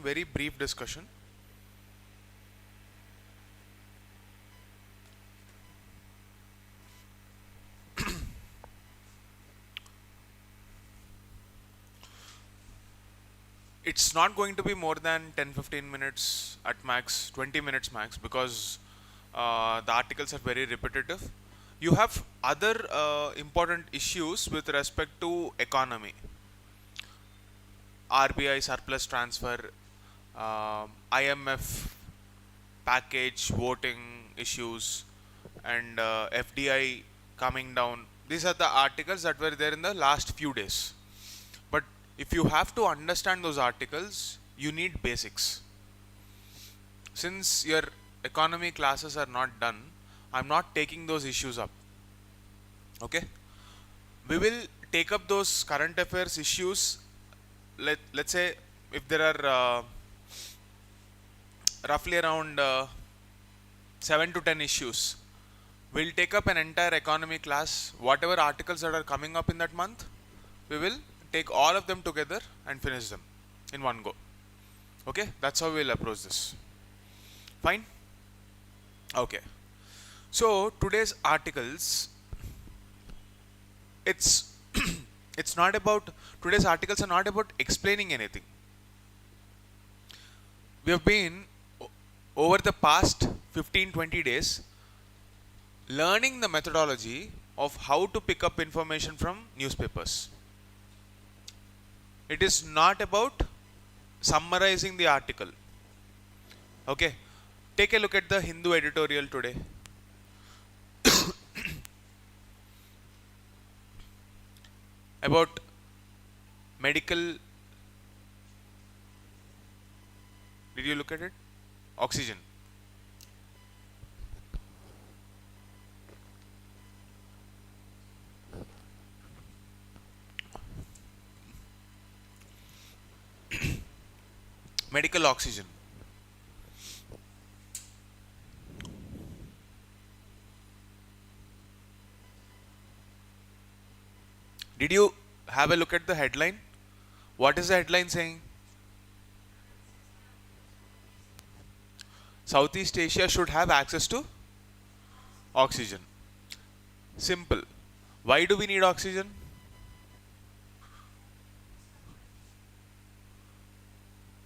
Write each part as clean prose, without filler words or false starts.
Very brief discussion. It's not going to be more than 10-15 minutes at max, 20 minutes max, because the articles are very repetitive. You have other important issues with respect to economy, RBI surplus transfer, IMF package voting issues, and FDI coming down. These are the articles that were there in the last few days. But if you have to understand those articles, you need basics. Since your economy classes are not done, I'm not taking those issues up. Okay? We will take up those current affairs issues. Let's say if there are roughly around 7 to 10 issues, we'll take up an entire economy class. Whatever articles that are coming up in that month, we will take all of them together and finish them in one go. Okay, that's how we'll approach this. Fine? Okay. So today's articles, it's it's not about, today's articles are not about explaining anything. We have been over the past 15-20 days learning the methodology of how to pick up information from newspapers. It is not about summarizing the article. Okay, take a look at the Hindu editorial today. About medical, did you look at it? Oxygen. Medical oxygen. Did you have a look at the headline? What is the headline saying? Southeast Asia should have access to oxygen. Simple. Why do we need oxygen?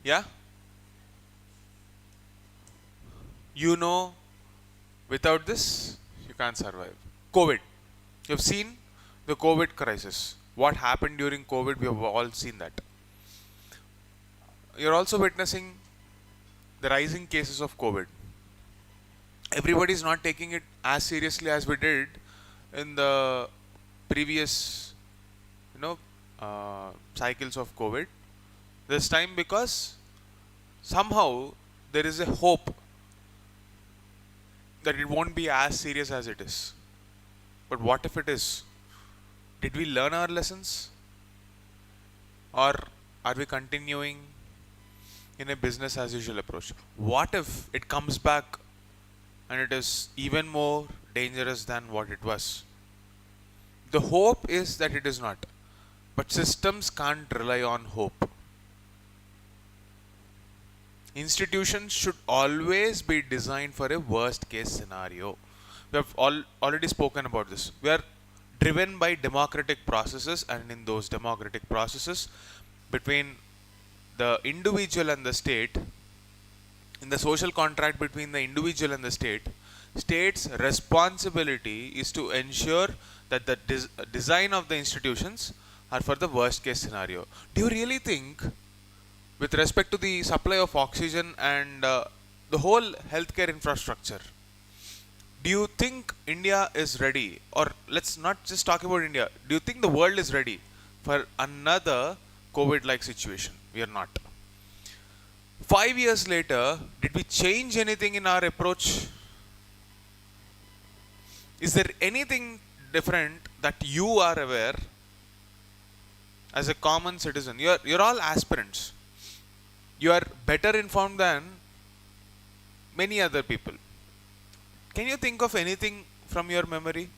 Yeah? You know, without this, you can't survive. COVID. You've seen the COVID crisis. What happened during COVID, we have all seen that. You're also witnessing the rising cases of COVID. Everybody is not taking it as seriously as we did in the previous, cycles of COVID. This time, because somehow there is a hope that it won't be as serious as it is. But what if it is? Did we learn our lessons? Or are we continuing in a business as usual approach? What if it comes back and it is even more dangerous than what it was? The hope is that it is not. But systems can't rely on hope. Institutions should always be designed for a worst case scenario. We have already spoken about this. We are driven by democratic processes, and in those democratic processes between the individual and the state, in the social contract between the individual and the state's responsibility is to ensure that the design of the institutions are for the worst case scenario. Do you really think, with respect to the supply of oxygen and the whole healthcare infrastructure, do you think India is ready? Or let's not just talk about India. Do you think the world is ready for another COVID-like situation? We are not. 5 years later, did we change anything in our approach? Is there anything different that you are aware as a common citizen? You're all aspirants. You are better informed than many other people. Can you think of anything from your memory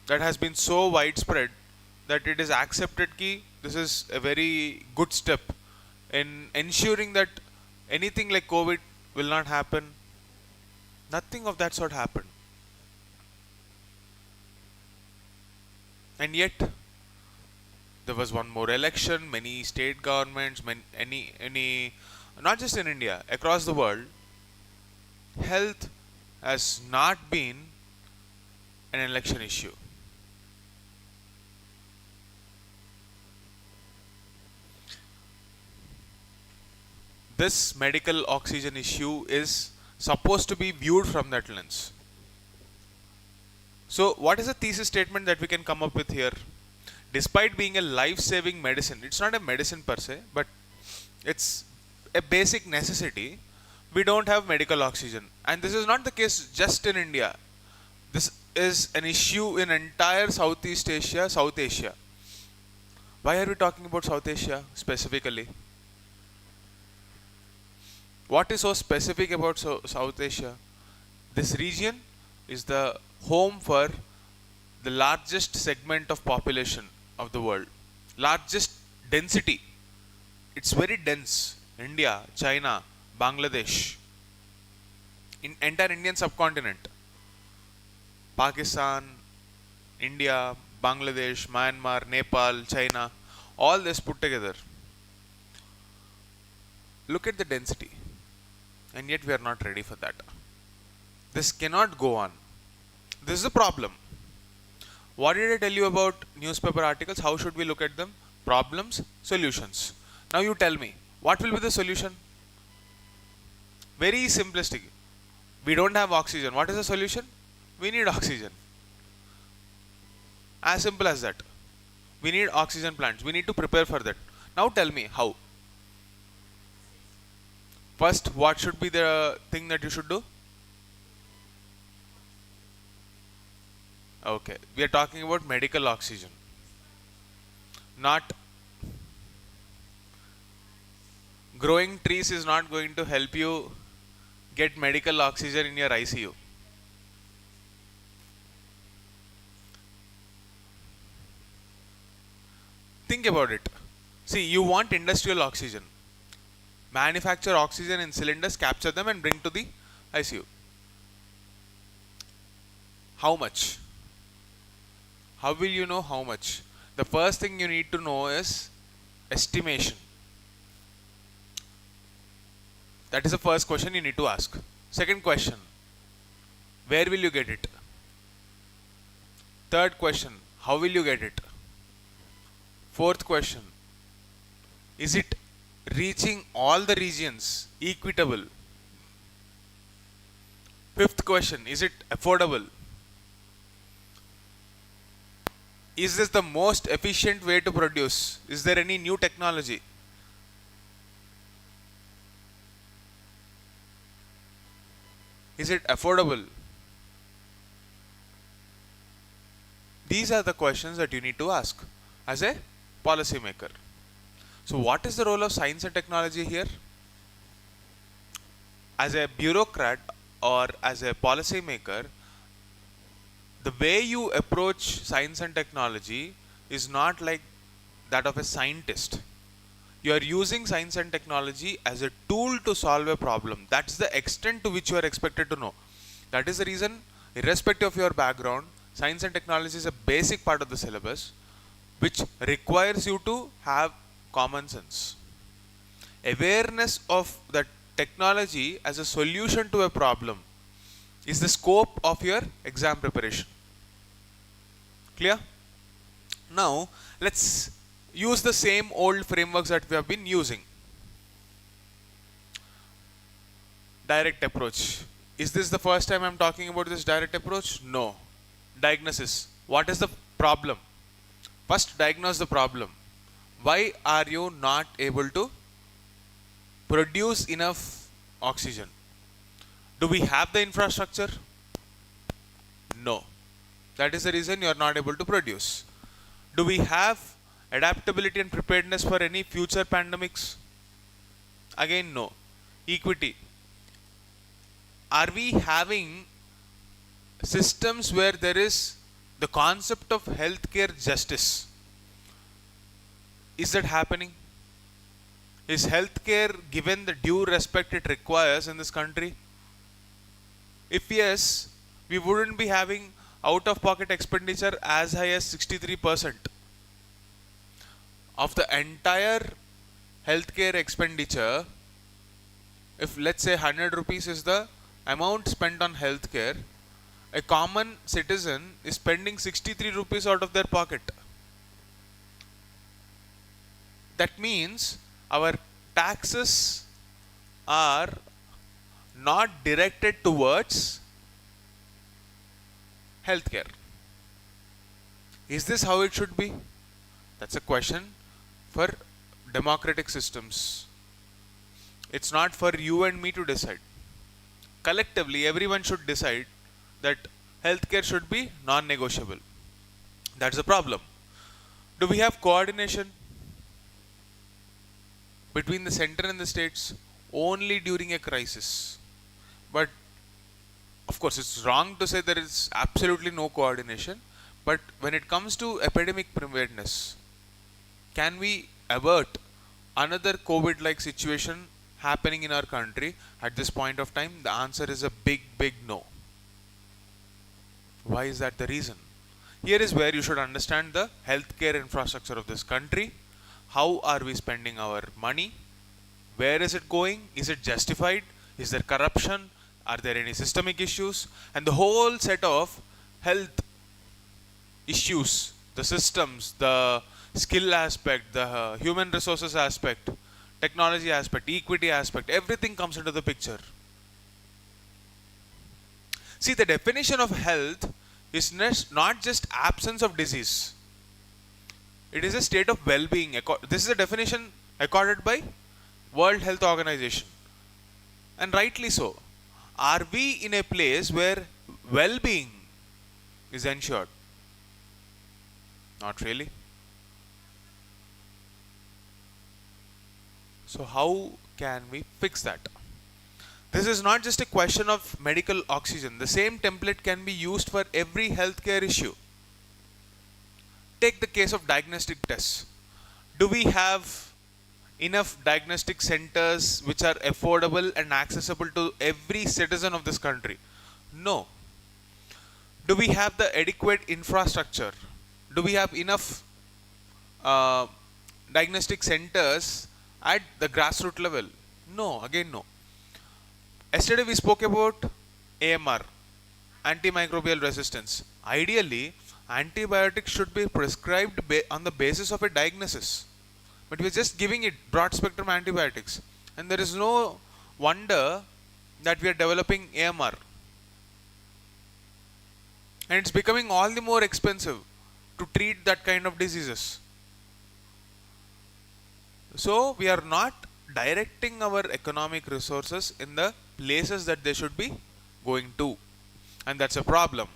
that has been so widespread that it is accepted that this is a very good step in ensuring that Anything like COVID will not happen. Nothing of that sort happened. And yet, there was one more election, many state governments, not just in India, across the world, health has not been an election issue. This medical oxygen issue is supposed to be viewed from that lens. So, what is the thesis statement that we can come up with here? Despite being a life-saving medicine, it's not a medicine per se, but it's a basic necessity. We don't have medical oxygen, and this is not the case just in India. This is an issue in entire Southeast Asia, South Asia. Why are we talking about South Asia specifically? What is so specific about South Asia? This region is the home for the largest segment of population of the world. Largest density. It's very dense. India, China, Bangladesh. In entire Indian subcontinent. Pakistan, India, Bangladesh, Myanmar, Nepal, China. All this put together. Look at the density. And yet we are not ready for that. This cannot go on. This is a problem. What did I tell you about newspaper articles? How should we look at them? Problems, solutions. Now you tell me, what will be the solution? Very simplistic. We don't have oxygen. What is the solution? We need oxygen. As simple as that. We need oxygen plants. We need to prepare for that. Now tell me, how? First, what should be the thing that you should do? Okay, we are talking about medical oxygen. Not growing trees is not going to help you get medical oxygen in your ICU. Think about it. See, you want industrial oxygen. Manufacture oxygen in cylinders, capture them and bring to the ICU. How much? How will you know how much? The first thing you need to know is estimation. That is the first question you need to ask. Second question, where will you get it? Third question, how will you get it? Fourth question, is it reaching all the regions equitable? Fifth question, is it affordable? Is this the most efficient way to produce? Is there any new technology? Is it affordable? These are the questions that you need to ask as a policymaker. So what is the role of science and technology here? As a bureaucrat or as a policymaker, the way you approach science and technology is not like that of a scientist. You are using science and technology as a tool to solve a problem. That's the extent to which you are expected to know. That is the reason, irrespective of your background, science and technology is a basic part of the syllabus which requires you to have common sense. Awareness of the technology as a solution to a problem is the scope of your exam preparation. Clear? Now, let's use the same old frameworks that we have been using. Direct approach. Is this the first time I'm talking about this direct approach? No. Diagnosis. What is the problem? First, diagnose the problem. Why are you not able to produce enough oxygen? Do we have the infrastructure? No. That is the reason you are not able to produce. Do we have adaptability and preparedness for any future pandemics? Again, no. Equity. Are we having systems where there is the concept of healthcare justice? Is that happening? Is healthcare given the due respect it requires in this country? If yes, we wouldn't be having out of pocket expenditure as high as 63% of the entire healthcare expenditure. If let's say 100 rupees is the amount spent on healthcare, a common citizen is spending 63 rupees out of their pocket. That means our taxes are not directed towards healthcare. Is this how it should be? That's a question for democratic systems. It's not for you and me to decide. Collectively, everyone should decide that healthcare should be non-negotiable. That's the problem. Do we have coordination between the center and the states? Only during a crisis. But of course, it's wrong to say there is absolutely no coordination. But when it comes to epidemic preparedness, can we avert another COVID-like situation happening in our country at this point of time? The answer is a big no. Why is that the reason? Here is where you should understand the healthcare infrastructure of this country. How are we spending our money? Where is it going? Is it justified? Is there corruption? Are there any systemic issues? And the whole set of health issues, the systems, the skill aspect, the human resources aspect, technology aspect, equity aspect, everything comes into the picture. See, the definition of health is not just absence of disease. It is a state of well-being. This is a definition accorded by World Health Organization. And rightly so. Are we in a place where well-being is ensured? Not really. So how can we fix that? This is not just a question of medical oxygen. The same template can be used for every healthcare issue. Take the case of diagnostic tests. Do we have enough diagnostic centers which are affordable and accessible to every citizen of this country? No. Do we have the adequate infrastructure? Do we have enough diagnostic centers at the grassroots level? No, again no. Yesterday we spoke about AMR, antimicrobial resistance. Ideally, antibiotics should be prescribed on the basis of a diagnosis. But we're just giving it broad spectrum antibiotics. And there is no wonder that we are developing AMR. And it's becoming all the more expensive to treat that kind of diseases. So we are not directing our economic resources in the places that they should be going to. And that's a problem.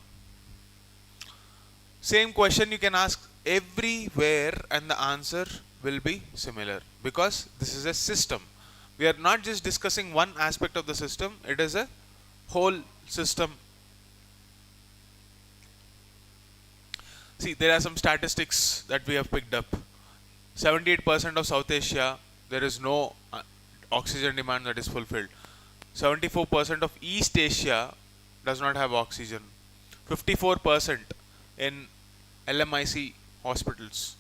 Same question you can ask everywhere and the answer will be similar, because this is a system. We are not just discussing one aspect of the system, it is a whole system. See, there are some statistics that we have picked up. 78% of South Asia, there is no oxygen demand that is fulfilled. 74% of East Asia does not have oxygen. 54% in LMIC hospitals.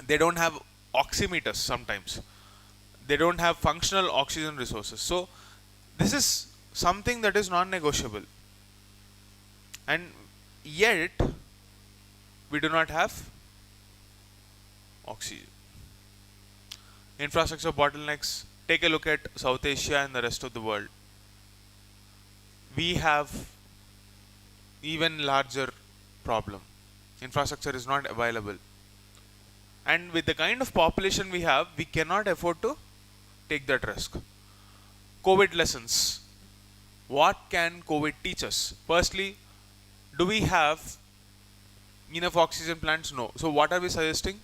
They don't have oximeters sometimes. They don't have functional oxygen resources. So this is something that is non-negotiable. And yet we do not have oxygen. Infrastructure bottlenecks. Take a look at South Asia and the rest of the world. We have even larger problem. Infrastructure is not available. And with the kind of population we have, we cannot afford to take that risk. COVID lessons. What can COVID teach us? Firstly, do we have enough oxygen plants? No. So what are we suggesting?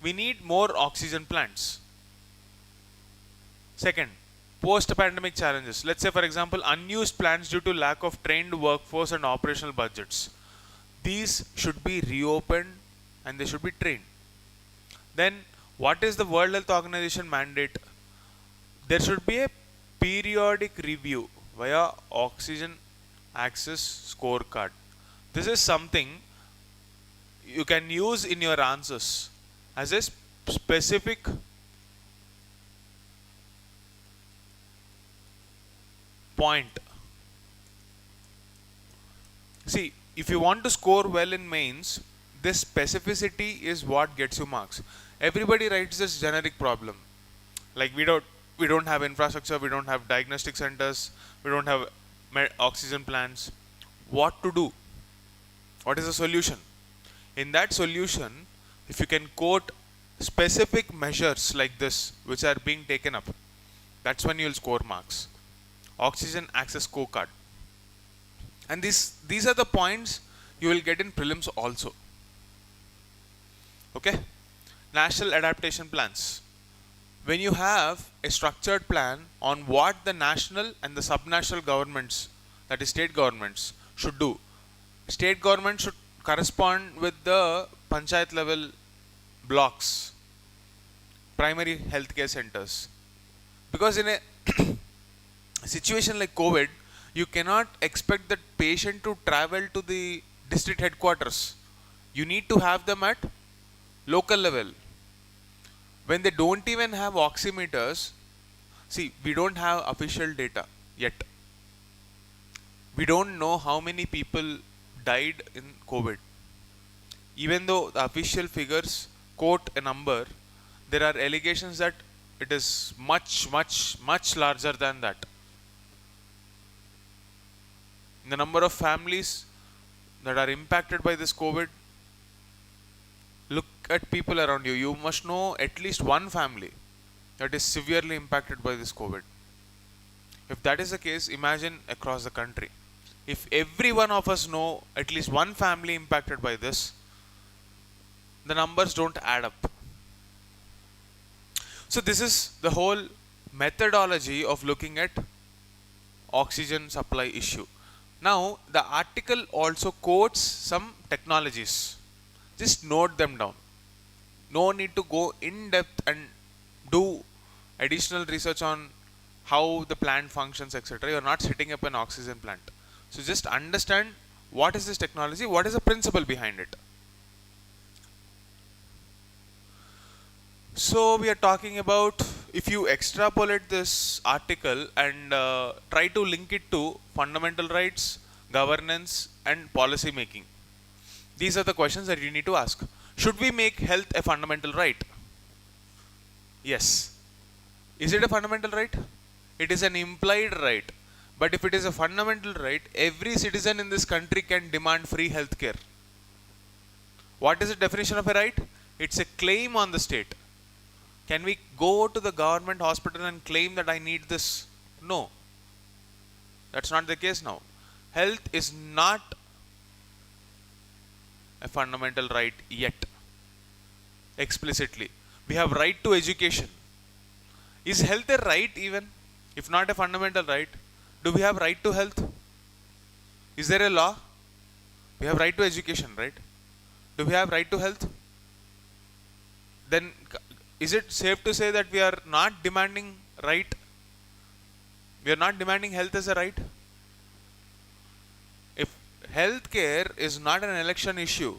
We need more oxygen plants. Second, post-pandemic challenges. Let's say, for example, unused plants due to lack of trained workforce and operational budgets. These should be reopened and they should be trained. Then, What is the World Health Organization mandate? There should be a periodic review via oxygen access scorecard. This is something you can use in your answers as a specific point. See, if you want to score well in mains, this specificity is what gets you marks. Everybody writes this generic problem. Like we don't have infrastructure, we don't have diagnostic centers, we don't have oxygen plants. What to do? What is the solution? In that solution, if you can quote specific measures like this which are being taken up, that's when you'll score marks. Oxygen access scorecard. And these are the points you will get in prelims also. Okay? National adaptation plans. When you have a structured plan on what the national and the subnational governments, that is state governments, should do. State government should correspond with the panchayat level blocks, primary healthcare centers. Because in a situation like COVID, you cannot expect that patient to travel to the district headquarters. You need to have them at local level. When they don't even have oximeters, see, we don't have official data yet. We don't know how many people died in COVID. Even though the official figures quote a number, there are allegations that it is much, much, much larger than that. The number of families that are impacted by this COVID, look at people around you. You must know at least one family that is severely impacted by this COVID. If that is the case, imagine across the country. If every one of us know at least one family impacted by this, the numbers don't add up. So this is the whole methodology of looking at oxygen supply issue. Now, the article also quotes some technologies. Just note them down. No need to go in depth and do additional research on how the plant functions, etc. You are not setting up an oxygen plant. So just understand what is this technology, what is the principle behind it. So we are talking about, if you extrapolate this article and try to link it to fundamental rights, governance and policy making. These are the questions that you need to ask. Should we make health a fundamental right? Yes. Is it a fundamental right? It is an implied right. But if it is a fundamental right, every citizen in this country can demand free health care. What is the definition of a right? It's a claim on the state. Can we go to the government hospital and claim that I need this? No. That's not the case now. Health is not a fundamental right yet. Explicitly. We have right to education. Is health a right even? If not a fundamental right, do we have right to health? Is there a law? We have right to education, right? Do we have right to health? Then is it safe to say that we are not demanding right? We are not demanding health as a right? If healthcare is not an election issue,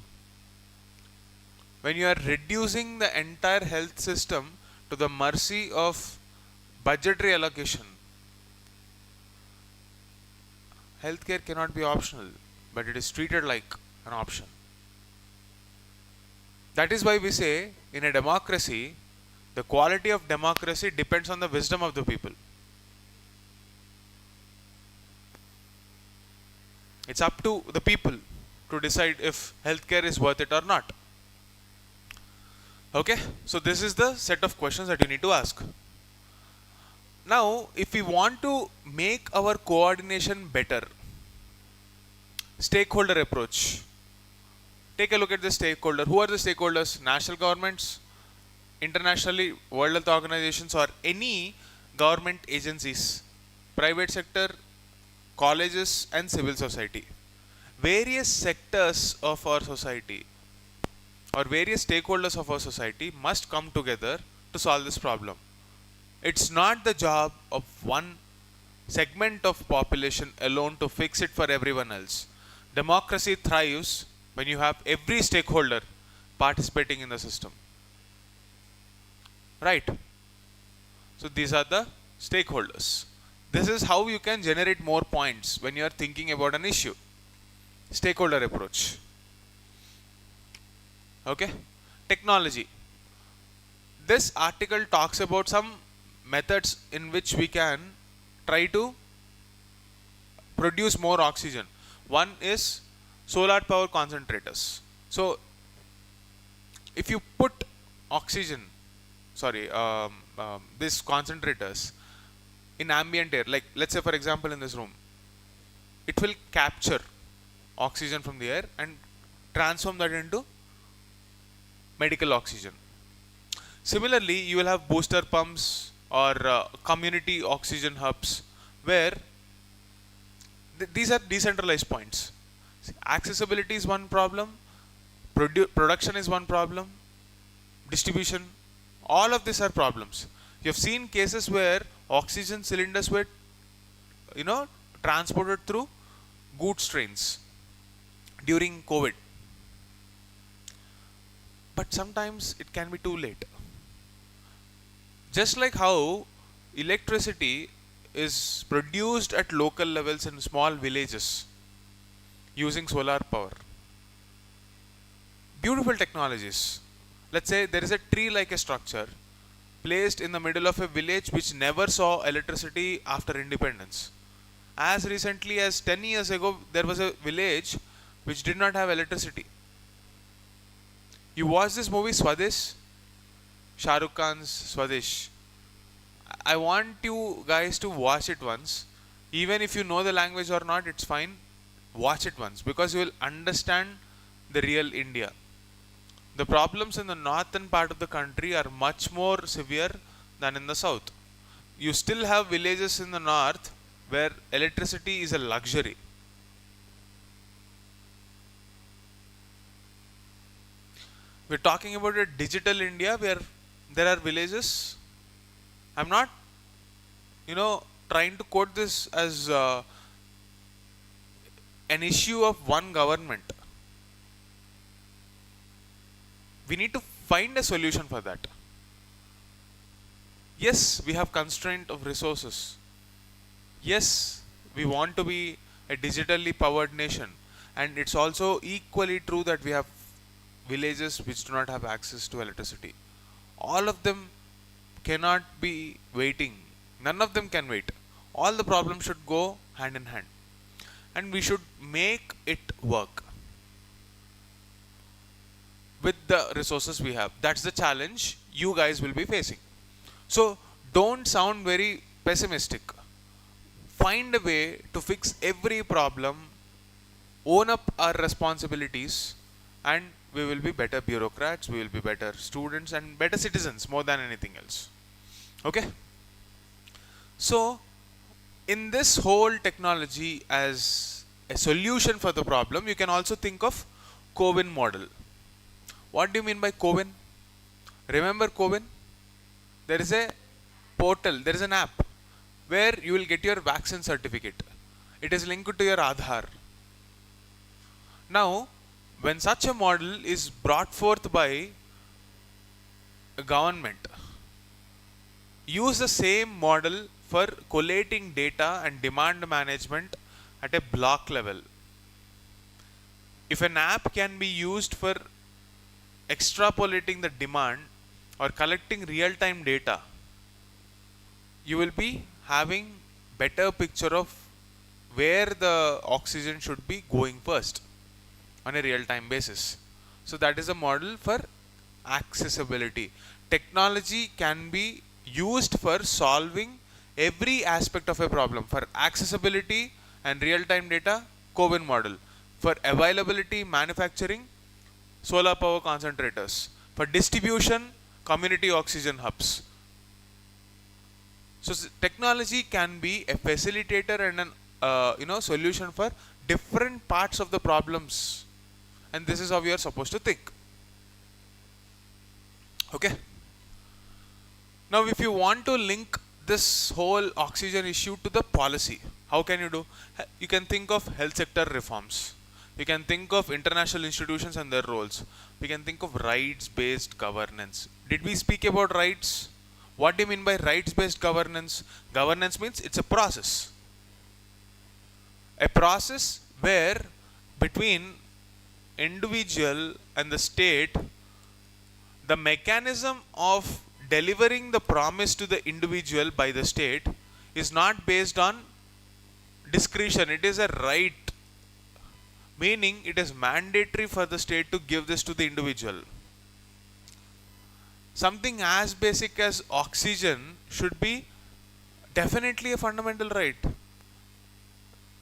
when you are reducing the entire health system to the mercy of budgetary allocation, healthcare cannot be optional, but it is treated like an option. That is why we say, in a democracy, the quality of democracy depends on the wisdom of the people. It's up to the people to decide if healthcare is worth it or not. Okay, so this is the set of questions that you need to ask. Now, if we want to make our coordination better, stakeholder approach. Take a look at the stakeholder. Who are the stakeholders? National governments, internationally, World Health Organizations, or any government agencies, private sector, colleges and civil society. Various sectors of our society or various stakeholders of our society must come together to solve this problem. It's not the job of one segment of population alone to fix it for everyone else. Democracy thrives when you have every stakeholder participating in the system. Right? So these are the stakeholders. This is how you can generate more points when you are thinking about an issue. Stakeholder approach. Okay? Technology. This article talks about some methods in which we can try to produce more oxygen. One is solar power concentrators. So if you put oxygen, these concentrators in ambient air, like let's say for example in this room, it will capture oxygen from the air and transform that into medical oxygen. Similarly, you will have booster pumps or community oxygen hubs where these are decentralized points. See, accessibility is one problem, production is one problem, distribution, all of these are problems. You have seen cases where oxygen cylinders were, transported through goods trains during COVID. But sometimes it can be too late. Just like how electricity is produced at local levels in small villages using solar power. Beautiful technologies. Let's say there is a tree like a structure placed in the middle of a village which never saw electricity after independence. As recently as 10 years ago, there was a village which did not have electricity. You watch this movie Swadesh, Shah Rukh Khan's Swadesh. I want you guys to watch it once. Even if you know the language or not, it's fine. Watch it once because you will understand the real India. The problems in the northern part of the country are much more severe than in the south. You still have villages in the north where electricity is a luxury. We're talking about a digital India where there are villages. I'm not, trying to quote this as an issue of one government. We need to find a solution for that. Yes, we have constraint of resources. Yes, we want to be a digitally powered nation. And it's also equally true that we have villages which do not have access to electricity. All of them cannot be waiting. None of them can wait. All the problems should go hand in hand. And we should make it work with the resources we have. That's the challenge you guys will be facing. So don't sound very pessimistic. Find a way to fix every problem, own up our responsibilities, and we will be better bureaucrats, we will be better students and better citizens more than anything else. Okay? So, in this whole technology as a solution for the problem, you can also think of CoWIN model. What do you mean by CoWIN? Remember CoWIN? There is a portal, there is an app where you will get your vaccine certificate. It is linked to your Aadhaar. Now, when such a model is brought forth by a government, use the same model for collating data and demand management at a block level. If an app can be used for extrapolating the demand or collecting real-time data, you will be having better picture of where the oxygen should be going first on a real-time basis. So that is a model for accessibility. Technology can be used for solving every aspect of a problem. For accessibility and real-time data, CoWIN model. For availability, manufacturing, solar power concentrators. For distribution, community oxygen hubs. So technology can be a facilitator and an solution for different parts of the problems. And this is how we are supposed to think. Okay. Now, if you want to link this whole oxygen issue to the policy, how can you do? You can think of health sector reforms. You can think of international institutions and their roles. We can think of rights-based governance. Did we speak about rights? What do you mean by rights-based governance? Governance means it's a process. A process where between individual and the state, the mechanism of delivering the promise to the individual by the state is not based on discretion. It is a right, meaning it is mandatory for the state to give this to the individual. Something as basic as oxygen should be definitely a fundamental right.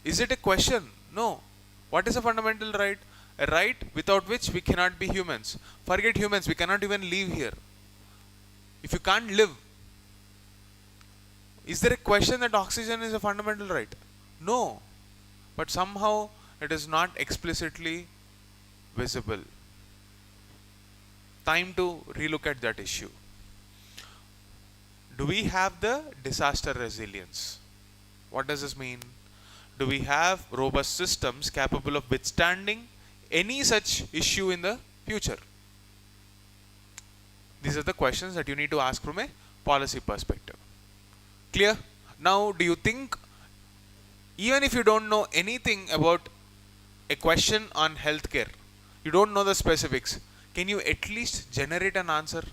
Is it a question? No. What is a fundamental right? A right without which we cannot be humans. Forget humans, we cannot even live here. If you can't live, is there a question that oxygen is a fundamental right? No. But somehow it is not explicitly visible. Time to relook at that issue. Do we have the disaster resilience? What does this mean? Do we have robust systems capable of withstanding any such issue in the future? These are the questions that you need to ask from a policy perspective. Clear? Now, do you think, even if you don't know anything about a question on healthcare, you don't know the specifics, can you at least generate an answer?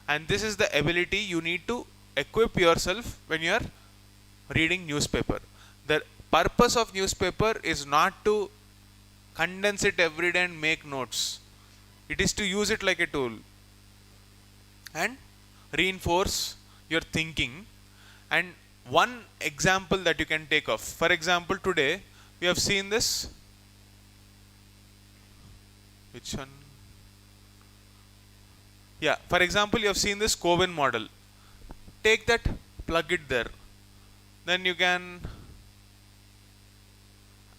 And this is the ability you need to equip yourself when you are reading newspaper. The purpose of newspaper is not to condense it every day and make notes. It is to use it like a tool and reinforce your thinking. And one example that you can take of, for example, today we have seen this. Which one? Yeah, for example, you have seen this Coven model. Take that, plug it there. Then you can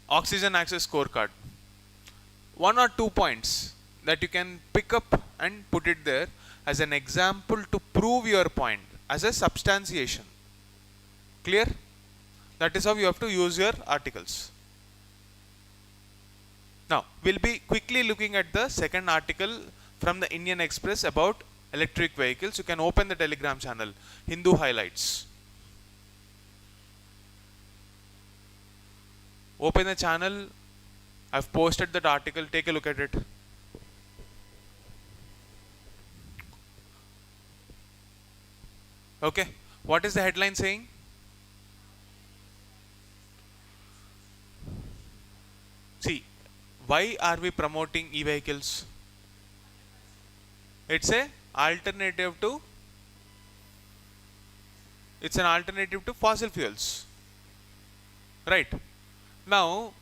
oxygen access scorecard. 1 or 2 points that you can pick up and put it there as an example to prove your point, as a substantiation. Clear? That is how you have to use your articles. Now, we'll be quickly looking at the second article from the Indian Express about electric vehicles. You can open the Telegram channel, Hindu Highlights. Open the channel. I've posted that article. Take a look at it. Okay. What is the headline saying? See, why are we promoting e-vehicles? It's an alternative to fossil fuels. Right. Now,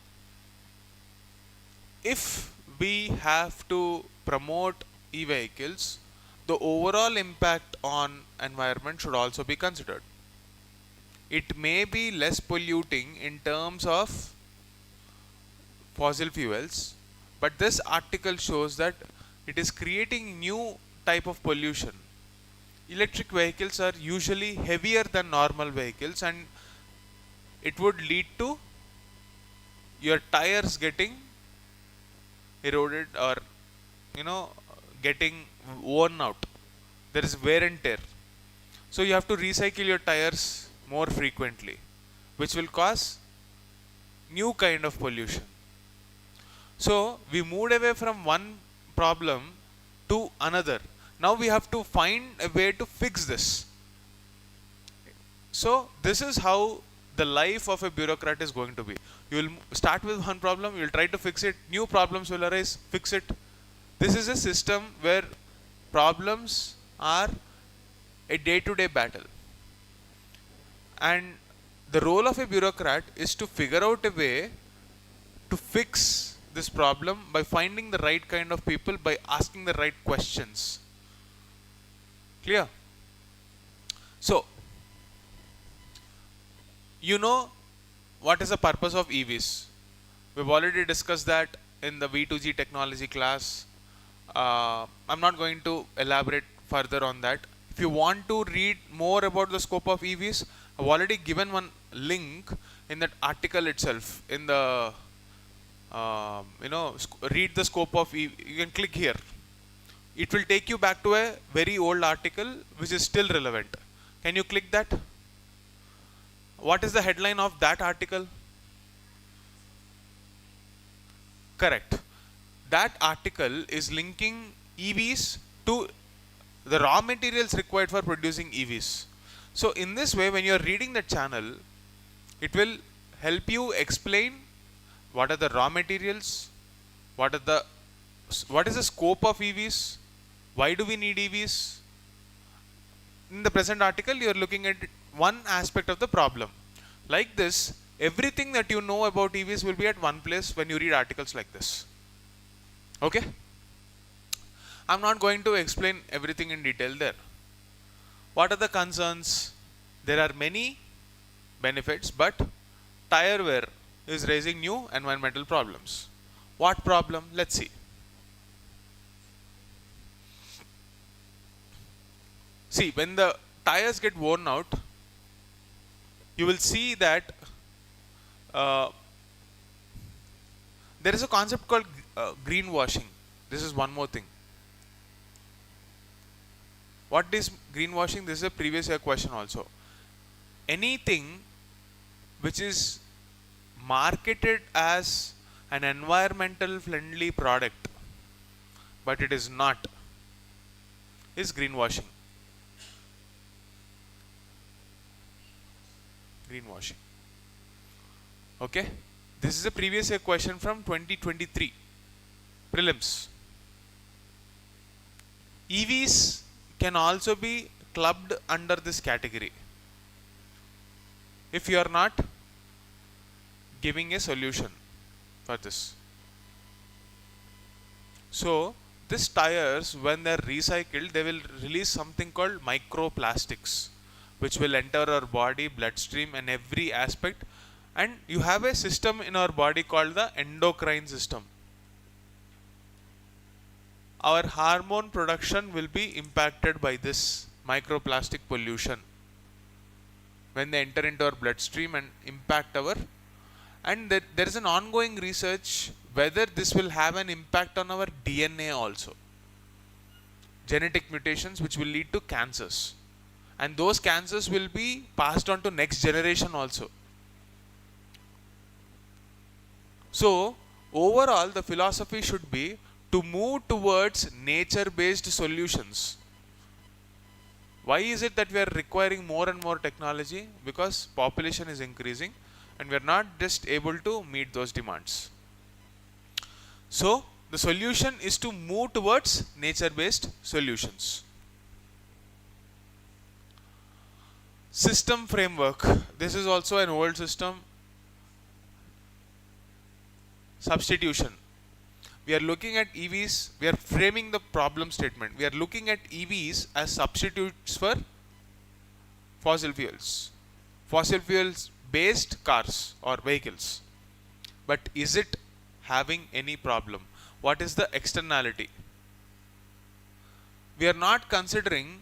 if we have to promote e-vehicles, the overall impact on environment should also be considered. It may be less polluting in terms of fossil fuels, but this article shows that it is creating new type of pollution. Electric vehicles are usually heavier than normal vehicles, and it would lead to your tires getting eroded or getting worn out. There is wear and tear. So you have to recycle your tires more frequently, which will cause new kind of pollution. So we moved away from one problem to another. Now we have to find a way to fix this. So this is how the life of a bureaucrat is going to be. You will start with one problem, you will try to fix it, new problems will arise, fix it. This is a system where problems are a day-to-day battle. And the role of a bureaucrat is to figure out a way to fix this problem by finding the right kind of people, by asking the right questions. Clear? So, you know what is the purpose of EVs. We've already discussed that in the V2G technology class. I'm not going to elaborate further on that. If you want to read more about the scope of EVs, I've already given one link in that article itself. In the read the scope of EV. You can click here. It will take you back to a very old article which is still relevant. Can you click that? What is the headline of that article? Correct. That article is linking EVs to the raw materials required for producing EVs. So in this way, when you are reading the channel, it will help you explain what are the raw materials, what is the scope of EVs, why do we need EVs. In the present article, you are looking at one aspect of the problem. Like this, everything that you know about EVs will be at one place when you read articles like this. Okay? I'm not going to explain everything in detail there. What are the concerns? There are many benefits, but tire wear is raising new environmental problems. What problem? Let's see. See, when the tires get worn out, you will see that there is a concept called greenwashing. This is one more thing. What is greenwashing? This is a previous year question also. Anything which is marketed as an environmental friendly product, but it is not, is greenwashing. Greenwashing. Okay? This is a previous year question from 2023 prelims. EVs can also be clubbed under this category if you are not giving a solution for this. So these tires, when they are recycled, they will release something called microplastics, which will enter our body, bloodstream, and every aspect. And you have a system in our body called the endocrine system. Our hormone production will be impacted by this microplastic pollution when they enter into our bloodstream and impact our. And there is an ongoing research whether this will have an impact on our DNA also. Genetic mutations which will lead to cancers. And those cancers will be passed on to next generation also. So overall, the philosophy should be to move towards nature-based solutions. Why is it that we are requiring more and more technology? Because population is increasing and we are not just able to meet those demands. So the solution is to move towards nature-based solutions. System framework. This is also an old system. Substitution. We are looking at EVs, we are framing the problem statement. We are looking at EVs as substitutes for fossil fuels. Fossil fuels based cars or vehicles. But is it having any problem? What is the externality? We are not considering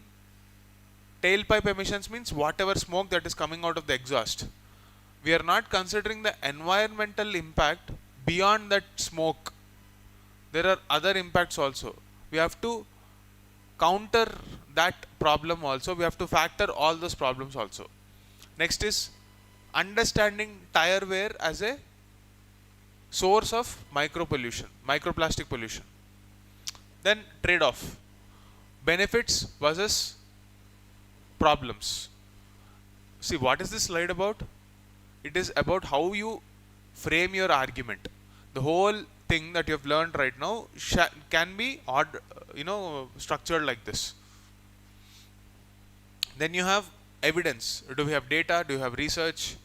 tailpipe emissions, means whatever smoke that is coming out of the exhaust. We are not considering the environmental impact beyond that smoke. There are other impacts also. We have to counter that problem also. We have to factor all those problems also. Next is understanding tire wear as a source of microplastic pollution. Then trade-off. Benefits versus problems. See, what is this slide about? It is about how you frame your argument. The whole thing that you have learned right now can be structured like this. Then you have evidence. Do we have data? Do you have research?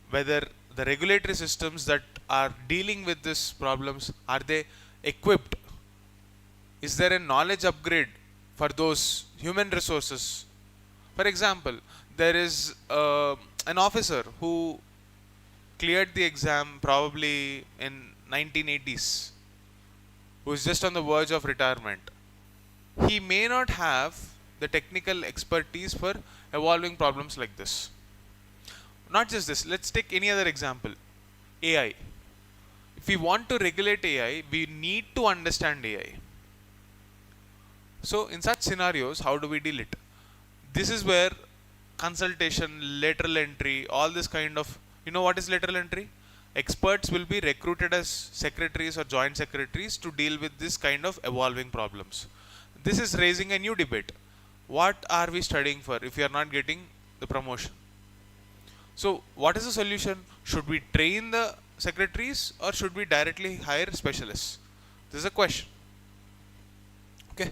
Whether the regulatory systems that are dealing with these problems, are they equipped? Is there a knowledge upgrade for those human resources? For example, there is an officer who cleared the exam probably in 1980s, who is just on the verge of retirement, he may not have the technical expertise for evolving problems like this. Not just this, let's take any other example. AI. If we want to regulate AI, we need to understand AI. So in such scenarios, how do we deal it? This is where consultation, lateral entry, all this kind of, you know what is lateral entry? Experts will be recruited as secretaries or joint secretaries to deal with this kind of evolving problems. This is raising a new debate. What are we studying for if we are not getting the promotion? So what is the solution? Should we train the secretaries or should we directly hire specialists? This is a question. Okay.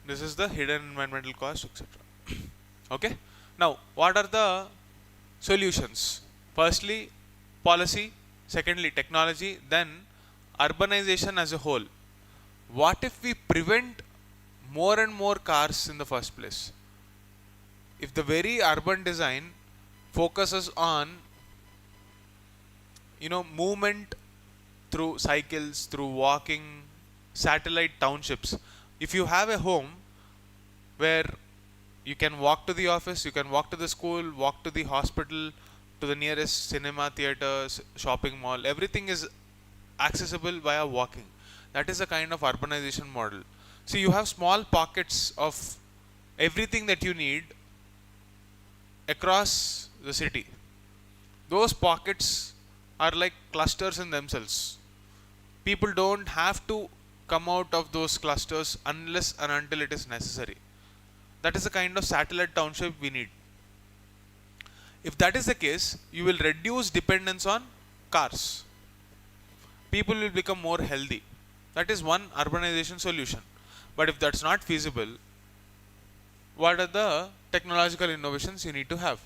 This is the hidden environmental cost, etc. Okay. Now, what are the solutions? Firstly, policy. Secondly, technology. Then, urbanization as a whole. What if we prevent more and more cars in the first place? If the very urban design focuses on, movement through cycles, through walking, satellite townships. If you have a home where you can walk to the office, you can walk to the school, walk to the hospital, to the nearest cinema, theaters, shopping mall, everything is accessible via walking. That is a kind of urbanization model. So you have small pockets of everything that you need across the city. Those pockets are like clusters in themselves. People don't have to come out of those clusters unless and until it is necessary. That is the kind of satellite township we need. If that is the case, you will reduce dependence on cars. People will become more healthy. That is one urbanization solution. But if that's not feasible, what are the technological innovations you need to have?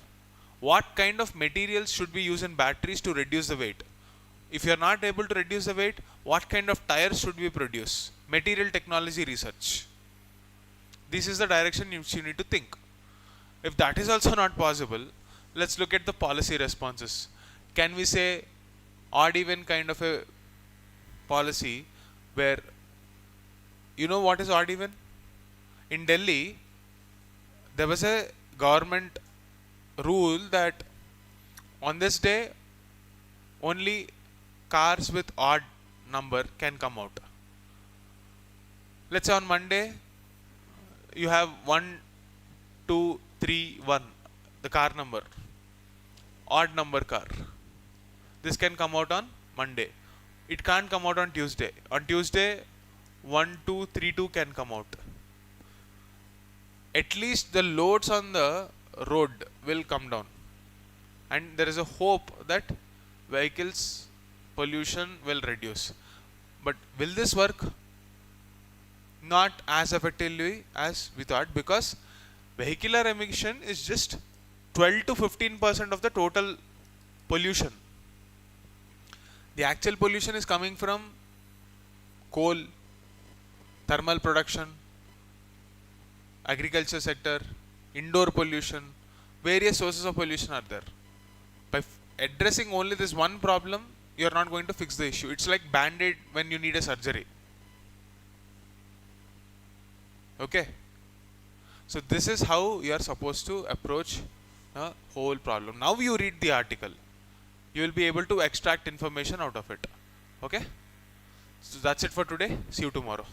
What kind of materials should we use in batteries to reduce the weight? If you are not able to reduce the weight, what kind of tires should we produce? Material technology research. This is the direction you need to think. If that is also not possible, let's look at the policy responses. Can we say odd even kind of a policy where, you know what is odd even? In Delhi, there was a government rule that on this day only cars with odd number can come out. Let's say on Monday you have 1, 2, 3, 1, the car number, odd number car. This can come out on Monday. It can't come out on Tuesday. On Tuesday, 1, 2, 3, 2 can come out. At least the loads on the road will come down. And there is a hope that vehicles pollution will reduce. But will this work? Not as effectively as we thought, because vehicular emission is just 12 to 15% of the total pollution. The actual pollution is coming from coal, thermal production, agriculture sector, indoor pollution, various sources of pollution are there. By addressing only this one problem, you are not going to fix the issue. It's like band-aid when you need a surgery. Okay. So this is how you are supposed to approach a whole problem. Now you read the article. You will be able to extract information out of it. Okay. So that's it for today. See you tomorrow.